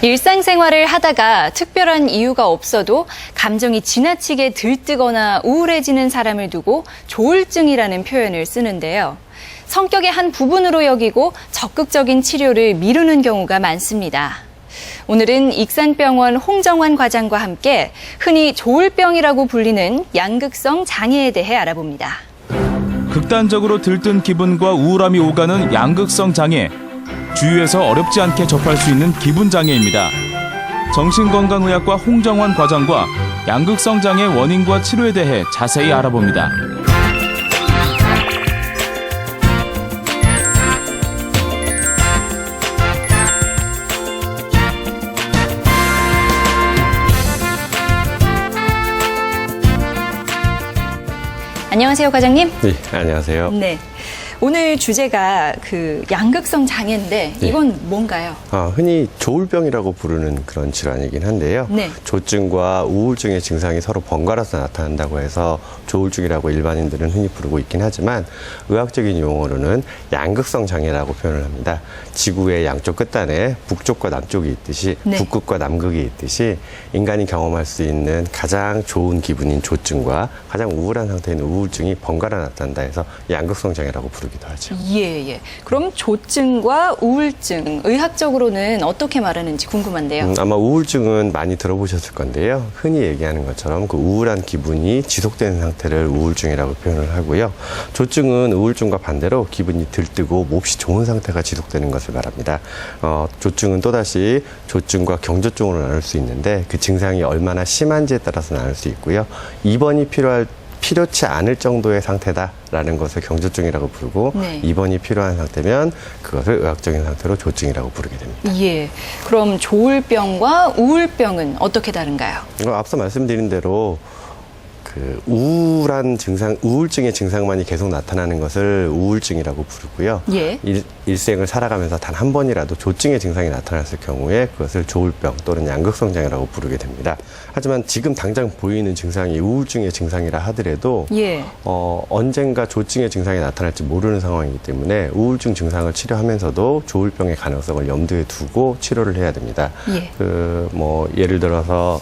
일상생활을 하다가 특별한 이유가 없어도 감정이 지나치게 들뜨거나 우울해지는 사람을 두고 조울증이라는 표현을 쓰는데요. 성격의 한 부분으로 여기고 적극적인 치료를 미루는 경우가 많습니다. 오늘은 익산병원 홍정환 과장과 함께 흔히 조울병이라고 불리는 양극성 장애에 대해 알아봅니다. 극단적으로 들뜬 기분과 우울함이 오가는 양극성 장애. 주위에서 어렵지 않게 접할 수 있는 기분 장애입니다. 정신건강의학과 홍정환 과장과 양극성 장애 원인과 치료에 대해 자세히 알아봅니다. 안녕하세요, 과장님. 네, 안녕하세요. 네. 오늘 주제가 양극성 장애인데 이건 뭔가요? 흔히 조울병이라고 부르는 그런 질환이긴 한데요. 네. 조증과 우울증의 증상이 서로 번갈아서 나타난다고 해서 조울증이라고 일반인들은 흔히 부르고 있긴 하지만 의학적인 용어로는 양극성 장애라고 표현을 합니다. 지구의 양쪽 끝단에 북쪽과 남쪽이 있듯이 네. 북극과 남극이 있듯이 인간이 경험할 수 있는 가장 좋은 기분인 조증과 가장 우울한 상태인 우울증이 번갈아 나타난다 해서 양극성 장애라고 부르기도 하죠. 예. 그럼 조증과 우울증, 의학적으로는 어떻게 말하는지 궁금한데요. 아마 우울증은 많이 들어보셨을 건데요. 흔히 얘기하는 것처럼 그 우울한 기분이 지속되는 상태를 우울증이라고 표현을 하고요. 조증은 우울증과 반대로 기분이 들뜨고 몹시 좋은 상태가 지속되는 것을 말합니다. 조증은 또다시 조증과 경조증으로 나눌 수 있는데 그 증상이 얼마나 심한지에 따라서 나눌 수 있고요. 입원이 필요치 않을 정도의 상태다라는 것을 경조증이라고 부르고 네. 입원이 필요한 상태면 그것을 의학적인 상태로 조증이라고 부르게 됩니다. 예. 그럼 조울병과 우울병은 어떻게 다른가요? 앞서 말씀드린 대로 우울한 증상, 우울증의 증상만이 계속 나타나는 것을 우울증이라고 부르고요. 예. 일생을 살아가면서 단 한 번이라도 조증의 증상이 나타났을 경우에 그것을 조울병 또는 양극성 장애라고 부르게 됩니다. 하지만 지금 당장 보이는 증상이 우울증의 증상이라 하더라도 예. 언젠가 조증의 증상이 나타날지 모르는 상황이기 때문에 우울증 증상을 치료하면서도 조울병의 가능성을 염두에 두고 치료를 해야 됩니다. 예. 예를 들어서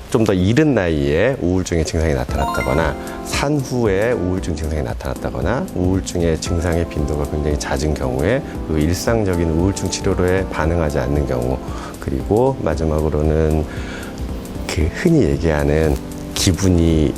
좀 더 이른 나이에 우울증의 증상이 나타났다거나 산후에 우울증 증상이 나타났다거나 우울증의 증상의 빈도가 굉장히 잦은 경우에 그 일상적인 우울증 치료에 반응하지 않는 경우, 그리고 마지막으로는 흔히 얘기하는 기분이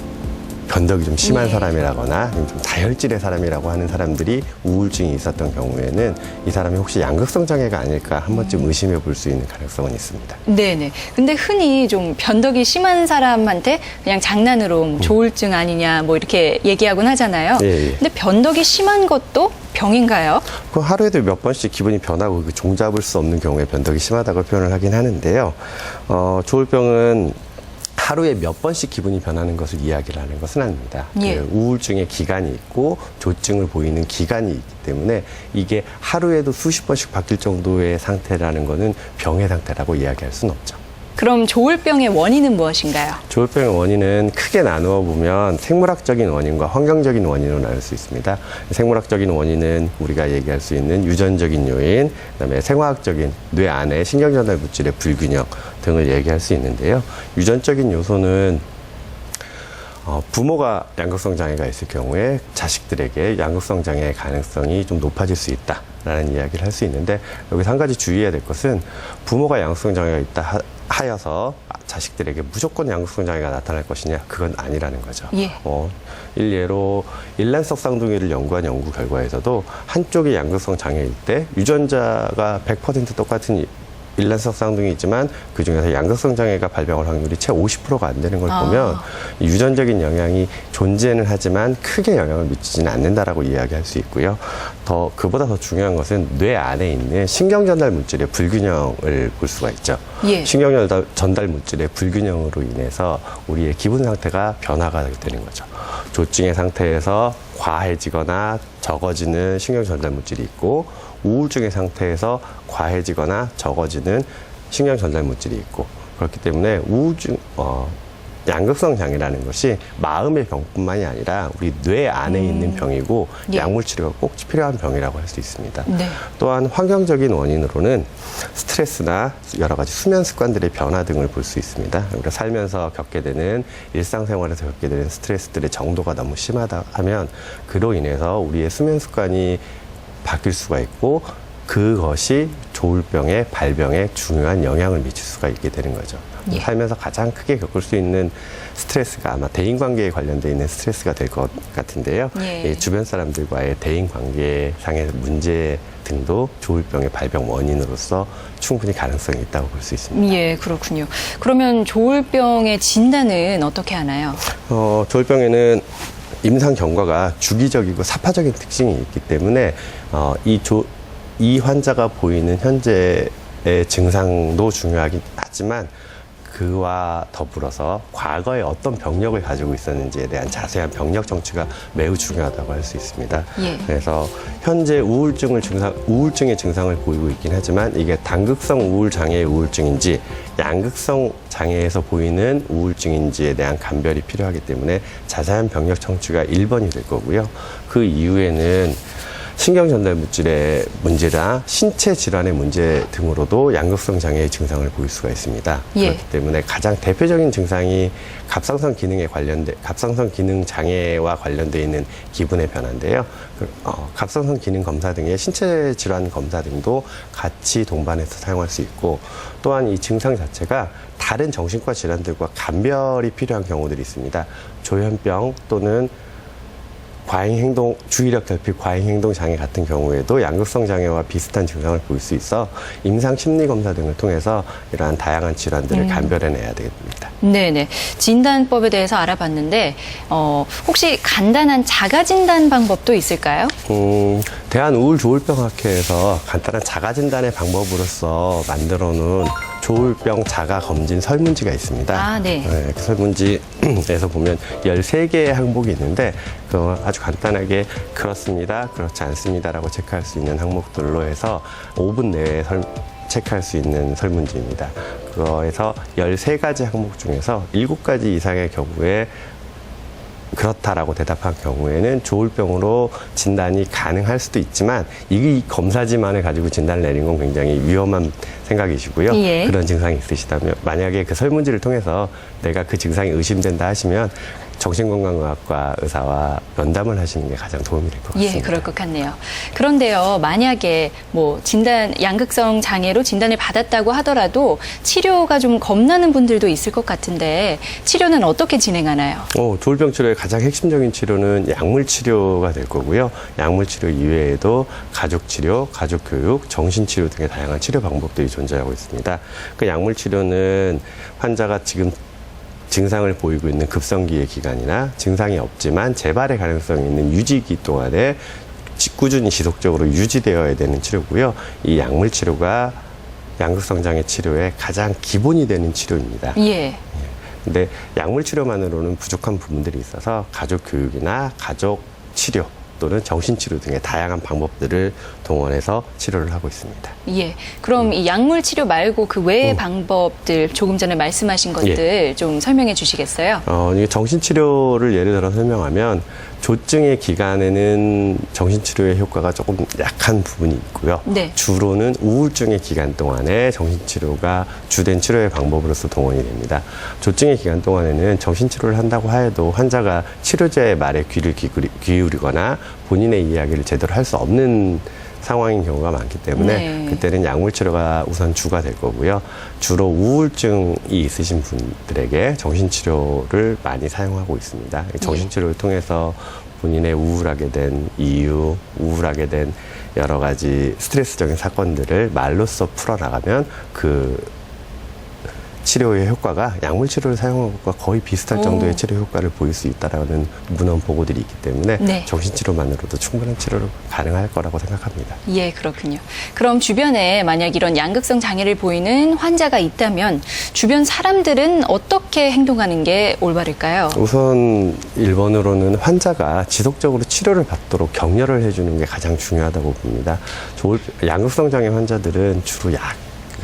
변덕이 좀 심한 사람이라거나 아니면 좀 다혈질의 사람이라고 하는 사람들이 우울증이 있었던 경우에는 이 사람이 혹시 양극성 장애가 아닐까 한 번쯤 의심해 볼 수 있는 가능성은 있습니다. 네네. 근데 흔히 좀 변덕이 심한 사람한테 그냥 장난으로 조울증 아니냐 이렇게 얘기하곤 하잖아요. 예. 근데 변덕이 심한 것도 병인가요? 그 하루에도 몇 번씩 기분이 변하고 종잡을 수 없는 경우에 변덕이 심하다고 표현을 하긴 하는데요. 조울병은 하루에 몇 번씩 기분이 변하는 것을 이야기를 하는 것은 아닙니다. 예. 우울증의 기간이 있고 조증을 보이는 기간이 있기 때문에 이게 하루에도 수십 번씩 바뀔 정도의 상태라는 것은 병의 상태라고 이야기할 수는 없죠. 그럼 조울병의 원인은 무엇인가요? 조울병의 원인은 크게 나누어 보면 생물학적인 원인과 환경적인 원인으로 나눌 수 있습니다. 생물학적인 원인은 우리가 얘기할 수 있는 유전적인 요인, 그다음에 생화학적인 뇌 안의 신경전달 물질의 불균형 등을 얘기할 수 있는데요. 유전적인 요소는 부모가 양극성 장애가 있을 경우에 자식들에게 양극성 장애의 가능성이 좀 높아질 수 있다라는 이야기를 할 수 있는데, 여기서 한 가지 주의해야 될 것은 부모가 양극성 장애가 있다 하여서 자식들에게 무조건 양극성 장애가 나타날 것이냐, 그건 아니라는 거죠. 예. 일례로 일란성 쌍둥이를 연구한 연구 결과에서도 한쪽이 양극성 장애일 때 유전자가 100% 똑같은 일란성 쌍둥이이지만 그중에서 양극성 장애가 발병할 확률이 채 50%가 안 되는 걸 보면 유전적인 영향이 존재는 하지만 크게 영향을 미치지는 않는다라고 이야기할 수 있고요. 그보다 더 중요한 것은 뇌 안에 있는 신경전달 물질의 불균형을 볼 수가 있죠. 예. 신경전달 물질의 불균형으로 인해서 우리의 기분 상태가 변화가 되는 거죠. 조증의 상태에서 과해지거나 적어지는 신경전달 물질이 있고, 우울증의 상태에서 과해지거나 적어지는 신경전달 물질이 있고, 그렇기 때문에 양극성 장애라는 것이 마음의 병뿐만이 아니라 우리 뇌 안에 있는 병이고 예. 약물 치료가 꼭 필요한 병이라고 할 수 있습니다. 네. 또한 환경적인 원인으로는 스트레스나 여러 가지 수면 습관들의 변화 등을 볼 수 있습니다. 우리가 살면서 겪게 되는 일상생활에서 겪게 되는 스트레스들의 정도가 너무 심하다 하면 그로 인해서 우리의 수면 습관이 바뀔 수가 있고 그것이 조울병의 발병에 중요한 영향을 미칠 수가 있게 되는 거죠. 예. 살면서 가장 크게 겪을 수 있는 스트레스가 아마 대인관계에 관련되어 있는 스트레스가 될 것 같은데요. 예. 이 주변 사람들과의 대인관계상의 문제 등도 조울병의 발병 원인으로서 충분히 가능성이 있다고 볼 수 있습니다. 예, 그렇군요. 그러면 조울병의 진단은 어떻게 하나요? 조울병에는 임상 경과가 주기적이고 사파적인 특징이 있기 때문에 이 환자가 보이는 현재의 증상도 중요하긴 하지만 그와 더불어서 과거에 어떤 병력을 가지고 있었는지에 대한 자세한 병력 정치가 매우 중요하다고 할 수 있습니다. 예. 그래서 현재 우울증의 증상을 보이고 있긴 하지만 이게 단극성 우울 장애의 우울증인지 양극성 장애에서 보이는 우울증인지에 대한 감별이 필요하기 때문에 자세한 병력 청취가 1번이 될 거고요. 그 이후에는 신경 전달 물질의 문제나 신체 질환의 문제 등으로도 양극성 장애의 증상을 보일 수가 있습니다. 예. 그렇기 때문에 가장 대표적인 증상이 갑상선 기능 장애와 관련되어 있는 기분의 변화인데요. 갑상선 기능 검사 등의 신체 질환 검사 등도 같이 동반해서 사용할 수 있고 또한 이 증상 자체가 다른 정신과 질환들과 감별이 필요한 경우들이 있습니다. 조현병 또는 주의력 결핍 과잉행동 장애 같은 경우에도 양극성 장애와 비슷한 증상을 볼 수 있어 임상 심리 검사 등을 통해서 이러한 다양한 질환들을 감별해내야 됩니다. 네네. 진단법에 대해서 알아봤는데 혹시 간단한 자가 진단 방법도 있을까요? 대한우울조울병학회에서 간단한 자가 진단의 방법으로서 만들어놓은 조울병 자가 검진 설문지가 있습니다. 아, 네. 그 설문지에서 보면 13개의 항목이 있는데 아주 간단하게 그렇습니다, 그렇지 않습니다라고 체크할 수 있는 항목들로 해서 5분 내에 체크할 수 있는 설문지입니다. 그거에서 13가지 항목 중에서 7가지 이상의 경우에 그렇다라고 대답한 경우에는 조울병으로 진단이 가능할 수도 있지만 이 검사지만을 가지고 진단을 내리는 건 굉장히 위험한 생각이시고요. 예. 그런 증상이 있으시다면 만약에 그 설문지를 통해서 내가 그 증상이 의심된다 하시면 정신건강의학과 의사와 면담을 하시는 게 가장 도움이 될 것 같습니다. 예, 그럴 것 같네요. 그런데요, 만약에 양극성 장애로 진단을 받았다고 하더라도 치료가 좀 겁나는 분들도 있을 것 같은데 치료는 어떻게 진행하나요? 조울병 치료의 가장 핵심적인 치료는 약물 치료가 될 거고요. 약물 치료 이외에도 가족 치료, 가족 교육, 정신 치료 등의 다양한 치료 방법들이 존재하고 있습니다. 그 약물 치료는 환자가 지금 증상을 보이고 있는 급성기의 기간이나 증상이 없지만 재발의 가능성이 있는 유지기 동안에 꾸준히 지속적으로 유지되어야 되는 치료고요. 이 약물 치료가 양극성 장애 치료의 가장 기본이 되는 치료입니다. 예. 근데 약물 치료만으로는 부족한 부분들이 있어서 가족 교육이나 가족 치료 또는 정신치료 등의 다양한 방법들을 동원해서 치료를 하고 있습니다. 예. 그럼 이 약물 치료 말고 그 외의 방법들 조금 전에 말씀하신 것들 좀 설명해 주시겠어요? 이 정신치료를 예를 들어 설명하면 조증의 기간에는 정신치료의 효과가 조금 약한 부분이 있고요. 네. 주로는 우울증의 기간 동안에 정신치료가 주된 치료의 방법으로서 동원이 됩니다. 조증의 기간 동안에는 정신치료를 한다고 해도 환자가 치료자의 말에 귀를 기울이거나 본인의 이야기를 제대로 할 수 없는 상황인 경우가 많기 때문에 네. 그때는 약물 치료가 우선 주가 될 거고요. 주로 우울증이 있으신 분들에게 정신치료를 많이 사용하고 있습니다. 정신치료를 통해서 본인의 우울하게 된 이유, 우울하게 된 여러 가지 스트레스적인 사건들을 말로써 풀어나가면 그 치료의 효과가 약물 치료를 사용한 것과 거의 비슷할 정도의 치료 효과를 보일 수 있다는 문헌 보고들이 있기 때문에 네. 정신치료만으로도 충분한 치료를 가능할 거라고 생각합니다. 예, 그렇군요. 그럼 주변에 만약 이런 양극성 장애를 보이는 환자가 있다면 주변 사람들은 어떻게 행동하는 게 올바를까요? 우선 1번으로는 환자가 지속적으로 치료를 받도록 격려를 해주는 게 가장 중요하다고 봅니다. 양극성 장애 환자들은 주로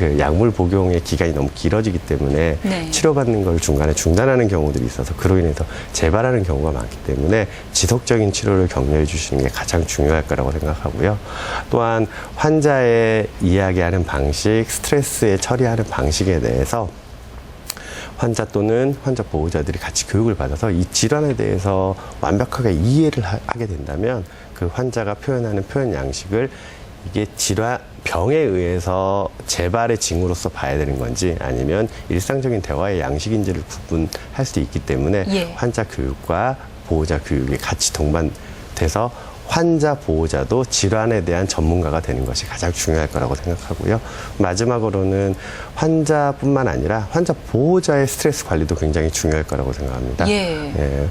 그 약물 복용의 기간이 너무 길어지기 때문에 네. 치료받는 걸 중간에 중단하는 경우들이 있어서 그로 인해서 재발하는 경우가 많기 때문에 지속적인 치료를 격려해 주시는 게 가장 중요할 거라고 생각하고요. 또한 환자의 이야기하는 방식, 스트레스에 처리하는 방식에 대해서 환자 또는 환자 보호자들이 같이 교육을 받아서 이 질환에 대해서 완벽하게 이해를 하게 된다면 그 환자가 표현하는 표현 양식을 이게 병에 의해서 재발의 징후로서 봐야 되는 건지 아니면 일상적인 대화의 양식인지를 구분할 수 있기 때문에 예. 환자 교육과 보호자 교육이 같이 동반돼서 환자 보호자도 질환에 대한 전문가가 되는 것이 가장 중요할 거라고 생각하고요. 마지막으로는 환자뿐만 아니라 환자 보호자의 스트레스 관리도 굉장히 중요할 거라고 생각합니다. 예.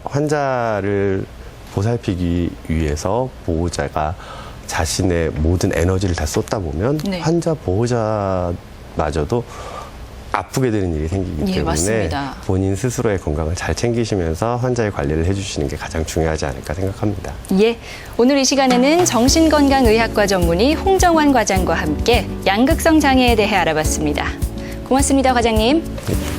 환자를 보살피기 위해서 보호자가 자신의 모든 에너지를 다 쏟다 보면 네. 환자 보호자마저도 아프게 되는 일이 생기기 예, 때문에 맞습니다. 본인 스스로의 건강을 잘 챙기시면서 환자의 관리를 해주시는 게 가장 중요하지 않을까 생각합니다. 예, 오늘 이 시간에는 정신건강의학과 전문의 홍정환 과장과 함께 양극성 장애에 대해 알아봤습니다. 고맙습니다, 과장님. 네.